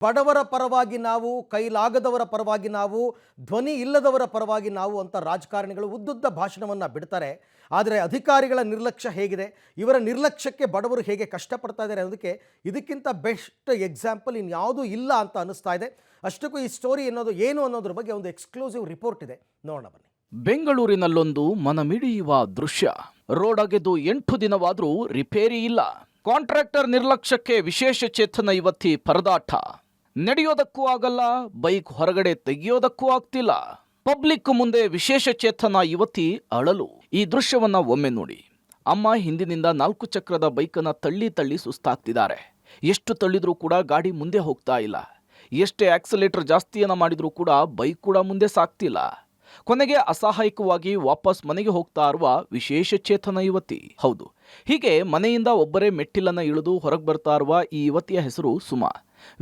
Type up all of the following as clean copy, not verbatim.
ಬಡವರ ಪರವಾಗಿ ನಾವು, ಕೈಲಾಗದವರ ಪರವಾಗಿ ನಾವು, ಧ್ವನಿ ಇಲ್ಲದವರ ಪರವಾಗಿ ನಾವು ಅಂತ ರಾಜಕಾರಣಿಗಳು ಉದ್ದುದ್ದ ಭಾಷಣವನ್ನು ಬಿಡ್ತಾರೆ. ಆದರೆ ಅಧಿಕಾರಿಗಳ ನಿರ್ಲಕ್ಷ್ಯ ಹೇಗಿದೆ, ಇವರ ನಿರ್ಲಕ್ಷ್ಯಕ್ಕೆ ಬಡವರು ಹೇಗೆ ಕಷ್ಟಪಡ್ತಾ ಇದ್ದಾರೆ ಅನ್ನೋದಕ್ಕೆ ಇದಕ್ಕಿಂತ ಬೆಸ್ಟ್ ಎಕ್ಸಾಂಪಲ್ ಇನ್ಯಾವುದೂ ಇಲ್ಲ ಅಂತ ಅನ್ನಿಸ್ತಾ ಇದೆ. ಅಷ್ಟಕ್ಕೂ ಈ ಸ್ಟೋರಿ ಅನ್ನೋದು ಏನು ಅನ್ನೋದ್ರ ಬಗ್ಗೆ ಒಂದು ಎಕ್ಸ್ಕ್ಲೂಸಿವ್ ರಿಪೋರ್ಟ್ ಇದೆ, ನೋಡೋಣ ಬನ್ನಿ. ಬೆಂಗಳೂರಿನಲ್ಲೊಂದು ಮನಮಿಡಿಯುವ ದೃಶ್ಯ. ರೋಡ್ ಅಗೆದು 8 ದಿನವಾದರೂ ರಿಪೇರಿ ಇಲ್ಲ. ಕಾಂಟ್ರಾಕ್ಟರ್ ನಿರ್ಲಕ್ಷ್ಯಕ್ಕೆ ವಿಶೇಷ ಚೇತನ ಯುವತಿ ಪರದಾಟ. ನಡೆಯೋದಕ್ಕೂ ಆಗಲ್ಲ, ಬೈಕ್ ಹೊರಗಡೆ ತೆಗೆಯೋದಕ್ಕೂ ಆಗ್ತಿಲ್ಲ. ಪಬ್ಲಿಕ್ ಮುಂದೆ ವಿಶೇಷ ಚೇತನ ಯುವತಿ ಅಳಲು. ಈ ದೃಶ್ಯವನ್ನ ಒಮ್ಮೆ ನೋಡಿ. ಅಮ್ಮ ಹಿಂದಿನಿಂದ 4 ಚಕ್ರದ ಬೈಕನ್ನ ತಳ್ಳಿ ಸುಸ್ತಾಗ್ತಿದ್ದಾರೆ. ಎಷ್ಟು ತಳ್ಳಿದ್ರೂ ಕೂಡ ಗಾಡಿ ಮುಂದೆ ಹೋಗ್ತಾ ಇಲ್ಲ. ಎಷ್ಟೇ ಆಕ್ಸಲೇಟರ್ ಜಾಸ್ತಿಯನ್ನ ಮಾಡಿದ್ರೂ ಕೂಡ ಬೈಕ್ ಕೂಡ ಮುಂದೆ ಸಾಗ್ತಿಲ್ಲ. ಕೊನೆಗೆ ಅಸಹಾಯಕವಾಗಿ ವಾಪಸ್ ಮನೆಗೆ ಹೋಗ್ತಾ ಇರುವ ವಿಶೇಷ ಚೇತನ ಯುವತಿ. ಹೌದು, ಹೀಗೆ ಮನೆಯಿಂದ ಒಬ್ಬರೇ ಮೆಟ್ಟಿಲನ್ನ ಇಳಿದು ಹೊರಗೆ ಬರ್ತಾ ಇರುವ ಈ ಯುವತಿಯ ಹೆಸರು ಸುಮಾ.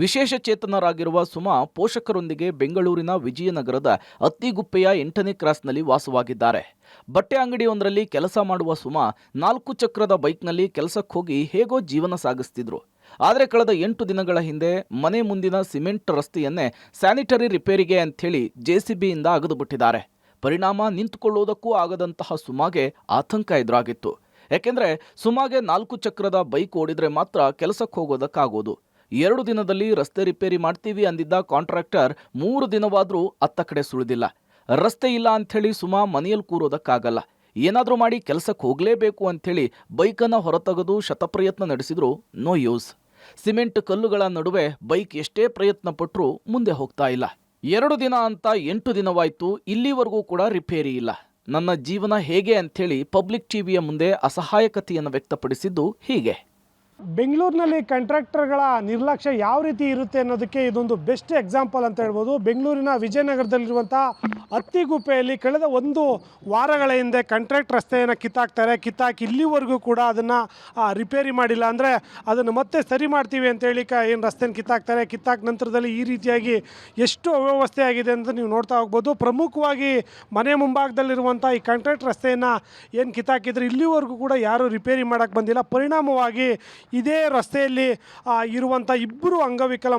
ವಿಶೇಷ ಚೇತನರಾಗಿರುವ ಸುಮಾ ಪೋಷಕರೊಂದಿಗೆ ಬೆಂಗಳೂರಿನ ವಿಜಯನಗರದ ಅತ್ತಿಗುಪ್ಪೆಯ 8ನೇ ಕ್ರಾಸ್ನಲ್ಲಿ ವಾಸವಾಗಿದ್ದಾರೆ. ಬಟ್ಟೆ ಅಂಗಡಿಯೊಂದರಲ್ಲಿ ಕೆಲಸ ಮಾಡುವ ಸುಮಾ 4 ಚಕ್ರದ ಬೈಕ್ನಲ್ಲಿ ಕೆಲಸಕ್ಕೆ ಹೋಗಿ ಹೇಗೋ ಜೀವನ ಸಾಗಿಸ್ತಿದ್ರು. ಆದರೆ ಕಳೆದ 8 ದಿನಗಳ ಹಿಂದೆ ಮನೆ ಮುಂದಿನ ಸಿಮೆಂಟ್ ರಸ್ತೆಯನ್ನೇ ಸ್ಯಾನಿಟರಿ ರಿಪೇರಿಗೆ ಅಂಥೇಳಿ ಜೆಸಿಬಿಯಿಂದ ಅಗೆದು ಬಿಟ್ಟಿದ್ದಾರೆ. ಪರಿಣಾಮ ನಿಂತುಕೊಳ್ಳುವುದಕ್ಕೂ ಆಗದಂತಹ ಸುಮಾಗೆ ಆತಂಕ ಎದುರಾಗಿತ್ತು. ಯಾಕೆಂದ್ರೆ ಸುಮಾಗೆ 4 ಚಕ್ರದ ಬೈಕ್ ಓಡಿದ್ರೆ ಮಾತ್ರ ಕೆಲಸಕ್ಕೆ ಹೋಗೋದಕ್ಕಾಗೋದು. 2 ದಿನದಲ್ಲಿ ರಸ್ತೆ ರಿಪೇರಿ ಮಾಡ್ತೀವಿ ಅಂದಿದ್ದ ಕಾಂಟ್ರಾಕ್ಟರ್ 3 ದಿನವಾದ್ರೂ ಅತ್ತ ಕಡೆ ಸುಳಿದಿಲ್ಲ. ರಸ್ತೆ ಇಲ್ಲ ಅಂಥೇಳಿ ಸುಮಾ ಮನೆಯಲ್ಲಿ ಕೂರೋದಕ್ಕಾಗಲ್ಲ, ಏನಾದರೂ ಮಾಡಿ ಕೆಲಸಕ್ಕೆ ಹೋಗಲೇಬೇಕು ಅಂಥೇಳಿ ಬೈಕನ್ನು ಹೊರತೆಗೆದು ಶತಪ್ರಯತ್ನ ನಡೆಸಿದ್ರು, ನೋ ಯೂಸ್. ಸಿಮೆಂಟ್ ಕಲ್ಲುಗಳ ನಡುವೆ ಬೈಕ್ ಎಷ್ಟೇ ಪ್ರಯತ್ನ ಪಟ್ಟರೂ ಮುಂದೆ ಹೋಗ್ತಾ ಇಲ್ಲ. 2 ದಿನ ಅಂತ 8 ದಿನವಾಯ್ತು, ಇಲ್ಲಿವರೆಗೂ ಕೂಡ ರಿಪೇರಿ ಇಲ್ಲ. ನನ್ನ ಜೀವನ ಹೇಗೆ ಅಂಥೇಳಿ ಪಬ್ಲಿಕ್ ಟಿವಿಯ ಮುಂದೆ ಅಸಹಾಯಕತೆಯನ್ನು ವ್ಯಕ್ತಪಡಿಸಿದ್ದು ಹೀಗೆ. ಬೆಂಗಳೂರಿನಲ್ಲಿ ಕಾಂಟ್ರಾಕ್ಟರ್ಗಳ ನಿರ್ಲಕ್ಷ್ಯ ಯಾವ ರೀತಿ ಇರುತ್ತೆ ಅನ್ನೋದಕ್ಕೆ ಇದೊಂದು ಬೆಸ್ಟ್ ಎಕ್ಸಾಂಪಲ್ ಅಂತ ಹೇಳ್ಬೋದು. ಬೆಂಗಳೂರಿನ ವಿಜಯನಗರದಲ್ಲಿರುವಂಥ ಅತ್ತಿಗುಪ್ಪೆಯಲ್ಲಿ ಕಳೆದ 1 ವಾರಗಳ ಹಿಂದೆ ಕಾಂಟ್ರಾಕ್ಟ್ ರಸ್ತೆಯನ್ನು ಕಿತ್ತಾಕಿ ಇಲ್ಲಿವರೆಗೂ ಕೂಡ ಅದನ್ನು ರಿಪೇರಿ ಮಾಡಿಲ್ಲ. ಅಂದರೆ ಅದನ್ನು ಮತ್ತೆ ಸರಿ ಮಾಡ್ತೀವಿ ಅಂತೇಳಿ ಏನು ರಸ್ತೆನ ಕಿತ್ತಾಕ ನಂತರದಲ್ಲಿ ಈ ರೀತಿಯಾಗಿ ಎಷ್ಟು ಅವ್ಯವಸ್ಥೆ ಆಗಿದೆ ಅಂತ ನೀವು ನೋಡ್ತಾ ಹೋಗ್ಬೋದು. ಪ್ರಮುಖವಾಗಿ ಮನೆ ಮುಂಭಾಗದಲ್ಲಿರುವಂಥ ಈ ಕಾಂಟ್ರಾಕ್ಟ್ ರಸ್ತೆಯನ್ನು ಏನು ಕಿತ್ತಾಕಿದ್ರೆ ಇಲ್ಲಿವರೆಗೂ ಕೂಡ ಯಾರೂ ರಿಪೇರಿ ಮಾಡೋಕ್ಕೆ ಬಂದಿಲ್ಲ. ಪರಿಣಾಮವಾಗಿ ಇದೇ ರಸ್ತೆಯಲ್ಲಿ ಇರುವಂಥ 2 ಅಂಗವಿಕಲ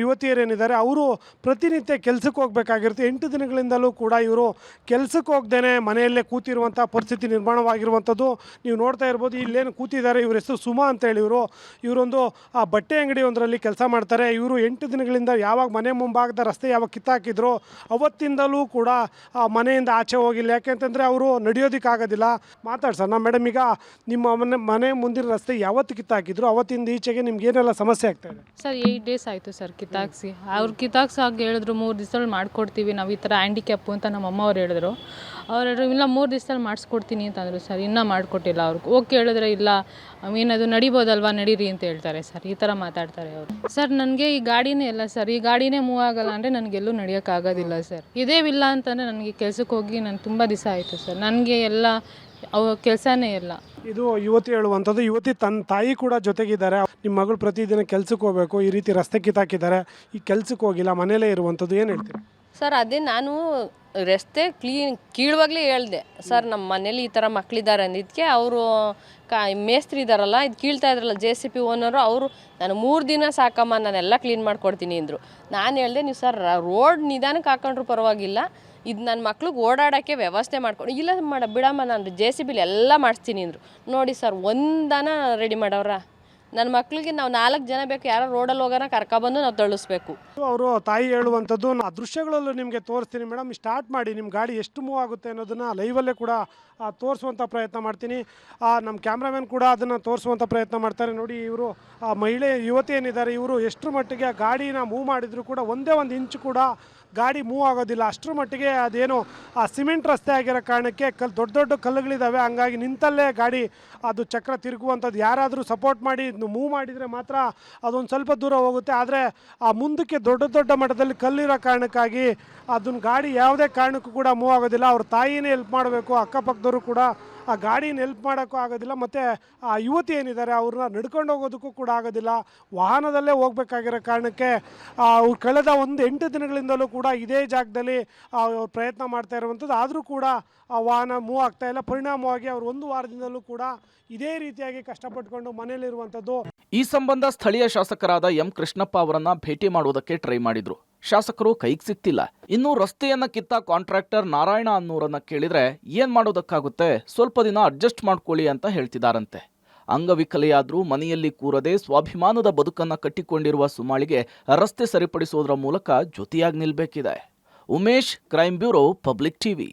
ಯುವತಿಯರೇನಿದ್ದಾರೆ ಅವರು ಪ್ರತಿನಿತ್ಯ ಕೆಲಸಕ್ಕೆ ಹೋಗಬೇಕಾಗಿರುತ್ತೆ. 8 ದಿನಗಳಿಂದಲೂ ಕೂಡ ಇವರು ಕೆಲಸಕ್ಕೆ ಹೋಗ್ದೇ ಮನೆಯಲ್ಲೇ ಕೂತಿರುವಂಥ ಪರಿಸ್ಥಿತಿ ನಿರ್ಮಾಣವಾಗಿರುವಂಥದ್ದು ನೀವು ನೋಡ್ತಾ ಇರ್ಬೋದು. ಇಲ್ಲೇನು ಕೂತಿದ್ದಾರೆ, ಇವ್ರ ಹೆಸರು ಸುಮಾ ಅಂತೇಳಿ. ಇವರೊಂದು ಬಟ್ಟೆ ಅಂಗಡಿ ಒಂದರಲ್ಲಿ ಕೆಲಸ ಮಾಡ್ತಾರೆ. ಇವರು 8 ದಿನಗಳಿಂದ ಯಾವಾಗ ಮನೆ ಮುಂಭಾಗದ ರಸ್ತೆ ಯಾವಾಗ ಕಿತ್ತಾಕಿದ್ರು ಅವತ್ತಿಂದಲೂ ಕೂಡ ಮನೆಯಿಂದ ಆಚೆ ಹೋಗಿಲ್ಲ. ಯಾಕೆಂತಂದರೆ ಅವರು ನಡೆಯೋದಕ್ಕಾಗೋದಿಲ್ಲ. ಮಾತಾಡ್ಸೋಣ ಮೇಡಮ್, ಈಗ ನಿಮ್ಮ ಮನೆ ಮುಂದಿನ ರಸ್ತೆ ಯಾವತ್ತು ಕಿತ್ತಾಕಿದ್ರು, ಅವತ್ತಿಂದ ಈಚೆಗೆ ನಿಮ್ಗೆ ಏನೆಲ್ಲ ಸಮಸ್ಯೆ ಆಗ್ತಾ ಇದೆ? ಸರ್ 8 ಡೇಸ್ ಆಯಿತು ಸರ್ ಕಿತ್ತಾಕ್ಸಿ. ಅವ್ರು ಕಿತ್ತಾಕ್ಸಾಗಿ ಹೇಳಿದ್ರು 3 ದಿವಸದಲ್ಲಿ ಮಾಡಿಕೊಡ್ತೀವಿ, ನಾವು ಈ ಥರ ಹ್ಯಾಂಡಿಕ್ಯಾಪು ಅಂತ ನಮ್ಮ ಅಮ್ಮ ಅವ್ರು ಹೇಳಿದ್ರು. ಇಲ್ಲ 3 ದಿವಸದಲ್ಲಿ ಮಾಡಿಸ್ಕೊಡ್ತೀನಿ ಅಂತಂದರು ಸರ್. ಇನ್ನೂ ಮಾಡಿಕೊಟ್ಟಿಲ್ಲ. ಅವ್ರಿಗೆ ಓಕೆ ಹೇಳಿದ್ರೆ ಇಲ್ಲ ಏನದು ನಡಿಬೋದಲ್ವಾ, ನಡೀರಿ ಅಂತ ಹೇಳ್ತಾರೆ ಸರ್. ಈ ಥರ ಮಾತಾಡ್ತಾರೆ ಅವರು. ಸರ್ ನನಗೆ ಈ ಗಾಡಿನೇ ಇಲ್ಲ ಸರ್, ಈ ಗಾಡಿನೇ ಮೂವ್ ಆಗಲ್ಲ ಅಂದರೆ ನನಗೆಲ್ಲೂ ನಡೆಯೋಕ್ಕಾಗೋದಿಲ್ಲ ಸರ್. ಇದೇ ಇಲ್ಲ ಅಂತಂದರೆ ನನಗೆ ಕೆಲಸಕ್ಕೆ ಹೋಗಿ ನಾನು ತುಂಬ ದಿವಸ ಆಯಿತು ಸರ್. ನನಗೆ ಎಲ್ಲ ಕೆಲಸನೇ ಇಲ್ಲ. ಇದು ಯುವತಿ ಹೇಳುವಂಥದ್ದು. ಯುವತಿ ತನ್ನ ತಾಯಿ ಕೂಡ ಜೊತೆಗಿದ್ದಾರೆ. ನಿಮ್ಮ ಮಗಳು ಪ್ರತಿದಿನ ಕೆಲ್ಸಕ್ಕೆ ಹೋಗಬೇಕು, ಈ ರೀತಿ ರಸ್ತೆ ಕಿತ್ತಾಕಿದ್ದಾರೆ, ಈ ಕೆಲ್ಸಕ್ಕೆ ಹೋಗಿಲ್ಲ, ಮನೇಲೇ ಇರುವಂಥದ್ದು, ಏನು ಹೇಳ್ತೀರಿ? ಸರ್ ಅದೇ ನಾನು ರಸ್ತೆ ಕೀಳುವಾಗಲೇ ಹೇಳಿದೆ ಸರ್, ನಮ್ಮ ಮನೇಲಿ ಈ ಥರ ಮಕ್ಕಳಿದ್ದಾರೆ ಅಂದಿದ್ದಕ್ಕೆ ಅವರು ಮೇಸ್ತ್ರಿ ಇದ್ದಾರಲ್ಲ, ಇದು ಕೀಳ್ತಾ ಇದ್ರಲ್ಲ JCB ಓನರು, ಅವರು ನಾನು 3 ದಿನ ಸಾಕಮ್ಮ ನಾನೆಲ್ಲ ಕ್ಲೀನ್ ಮಾಡಿಕೊಡ್ತೀನಿ ಅಂದರು. ನಾನು ಹೇಳಿದೆ ನೀವು ಸರ್ ರೋಡ್ ನಿಧಾನಕ್ಕೆ ಹಾಕೊಂಡ್ರು ಪರವಾಗಿಲ್ಲ, ಇದು ನನ್ನ ಮಕ್ಳಿಗೆ ಓಡಾಡೋಕ್ಕೆ ವ್ಯವಸ್ಥೆ ಮಾಡ್ಕೊಂಡು ಇಲ್ಲ ಬಿಡಮ್ಮ ನಾನು JCB ಎಲ್ಲ ಮಾಡಿಸ್ತೀನಿ ಅಂದರು. ನೋಡಿ ಸರ್ ಒಂದನ ರೆಡಿ ಮಾಡವ್ರ. ನನ್ನ ಮಕ್ಳಿಗೆ ನಾವು 4 ಜನ ಬೇಕು, ಯಾರೋ ರೋಡಲ್ಲಿ ಹೋಗೋಣ ಕರ್ಕೊಬಂದು ನಾವು ತಳ್ಳಿಸ್ಬೇಕು. ಅವರು ತಾಯಿ ಹೇಳುವಂಥದ್ದು ಆ ದೃಶ್ಯಗಳಲ್ಲೂ ನಿಮಗೆ ತೋರಿಸ್ತೀನಿ ಮೇಡಮ್. ಸ್ಟಾರ್ಟ್ ಮಾಡಿ, ನಿಮ್ಮ ಗಾಡಿ ಎಷ್ಟು ಮೂವ್ ಆಗುತ್ತೆ ಅನ್ನೋದನ್ನು ಲೈವಲ್ಲೇ ಕೂಡ ತೋರಿಸುವಂಥ ಪ್ರಯತ್ನ ಮಾಡ್ತೀನಿ. ನಮ್ಮ ಕ್ಯಾಮ್ರಾಮನ್ ಕೂಡ ಅದನ್ನು ತೋರಿಸುವಂಥ ಪ್ರಯತ್ನ ಮಾಡ್ತಾರೆ. ನೋಡಿ, ಇವರು ಮಹಿಳೆ ಯುವತಿ ಏನಿದ್ದಾರೆ, ಇವರು ಎಷ್ಟರ ಮಟ್ಟಿಗೆ ಗಾಡಿನ ಮೂವ್ ಮಾಡಿದ್ರು ಕೂಡ ಒಂದೇ 1 ಇಂಚು ಕೂಡ ಗಾಡಿ ಮೂವ್ ಆಗೋದಿಲ್ಲ. ಅಷ್ಟರ ಮಟ್ಟಿಗೆ ಅದೇನು ಸಿಮೆಂಟ್ ರಸ್ತೆ ಆಗಿರೋ ಕಾರಣಕ್ಕೆ ದೊಡ್ಡ ಕಲ್ಲುಗಳಿದ್ದಾವೆ. ಹಂಗಾಗಿ ನಿಂತಲ್ಲೇ ಗಾಡಿ ಅದು ಚಕ್ರ ತಿರುಗುವಂಥದ್ದು. ಯಾರಾದರೂ ಸಪೋರ್ಟ್ ಮಾಡಿ ಮೂವ್ ಮಾಡಿದರೆ ಮಾತ್ರ ಅದೊಂದು ಸ್ವಲ್ಪ ದೂರ ಹೋಗುತ್ತೆ. ಆದರೆ ಮುಂದಕ್ಕೆ ದೊಡ್ಡ ಮಟ್ಟದಲ್ಲಿ ಕಲ್ಲಿರೋ ಕಾರಣಕ್ಕಾಗಿ ಅದನ್ನ ಗಾಡಿ ಯಾವುದೇ ಕಾರಣಕ್ಕೂ ಕೂಡ ಮೂವ್ ಆಗೋದಿಲ್ಲ. ಅವ್ರ ತಾಯಿನೇ ಹೆಲ್ಪ್ ಮಾಡಬೇಕು, ಅಕ್ಕಪಕ್ಕದವರು ಕೂಡ ಆ ಗಾಡಿನ ಹೆಲ್ಪ್ ಮಾಡೋಕ್ಕೂ ಆಗೋದಿಲ್ಲ, ಮತ್ತು ಆ ಯುವತಿ ಏನಿದ್ದಾರೆ ಅವ್ರನ್ನ ನಡ್ಕೊಂಡು ಹೋಗೋದಕ್ಕೂ ಕೂಡ ಆಗೋದಿಲ್ಲ. ವಾಹನದಲ್ಲೇ ಹೋಗಬೇಕಾಗಿರೋ ಕಾರಣಕ್ಕೆ ಅವ್ರು ಕಳೆದ 8 ದಿನಗಳಿಂದಲೂ ಕೂಡ ಇದೇ ಜಾಗದಲ್ಲಿ ಅವ್ರು ಪ್ರಯತ್ನ ಮಾಡ್ತಾ ಇರುವಂಥದ್ದು. ಆದರೂ ಕೂಡ ಆ ವಾಹನ ಮೂವ್ ಆಗ್ತಾ ಇಲ್ಲ. ಪರಿಣಾಮವಾಗಿ ಅವರು 1 ವಾರದಿಂದಲೂ ಕೂಡ ಇದೇ ರೀತಿಯಾಗಿ ಕಷ್ಟಪಟ್ಟುಕೊಂಡು ಮನೆಯಲ್ಲಿರುವಂಥದ್ದು. ಈ ಸಂಬಂಧ ಸ್ಥಳೀಯ ಶಾಸಕರಾದ ಎಂ ಕೃಷ್ಣಪ್ಪ ಅವರನ್ನ ಭೇಟಿ ಮಾಡುವುದಕ್ಕೆ ಟ್ರೈ ಮಾಡಿದ್ರು. ಶಾಸಕರು ಕೈಗೆ ಸಿಕ್ತಿಲ್ಲ. ಇನ್ನು ರಸ್ತೆಯನ್ನ ಕಿತ್ತ ಕಾಂಟ್ರಾಕ್ಟರ್ ನಾರಾಯಣ ಅನ್ನೂರನ್ನ ಕೇಳಿದ್ರೆ ಏನ್ ಮಾಡೋದಕ್ಕಾಗುತ್ತೆ, ಸ್ವಲ್ಪ ದಿನ ಅಡ್ಜಸ್ಟ್ ಮಾಡ್ಕೊಳ್ಳಿ ಅಂತ ಹೇಳ್ತಿದಾರಂತೆ. ಅಂಗವಿಕಲೆಯಾದ್ರೂ ಮನೆಯಲ್ಲಿ ಕೂರದೆ ಸ್ವಾಭಿಮಾನದ ಬದುಕನ್ನ ಕಟ್ಟಿಕೊಂಡಿರುವ ಸುಮಾಳಿಗೆ ರಸ್ತೆ ಸರಿಪಡಿಸೋದ್ರ ಮೂಲಕ ಜೊತೆಯಾಗಿ ನಿಲ್ಬೇಕಿದೆ. Umesh, crime bureau, public TV.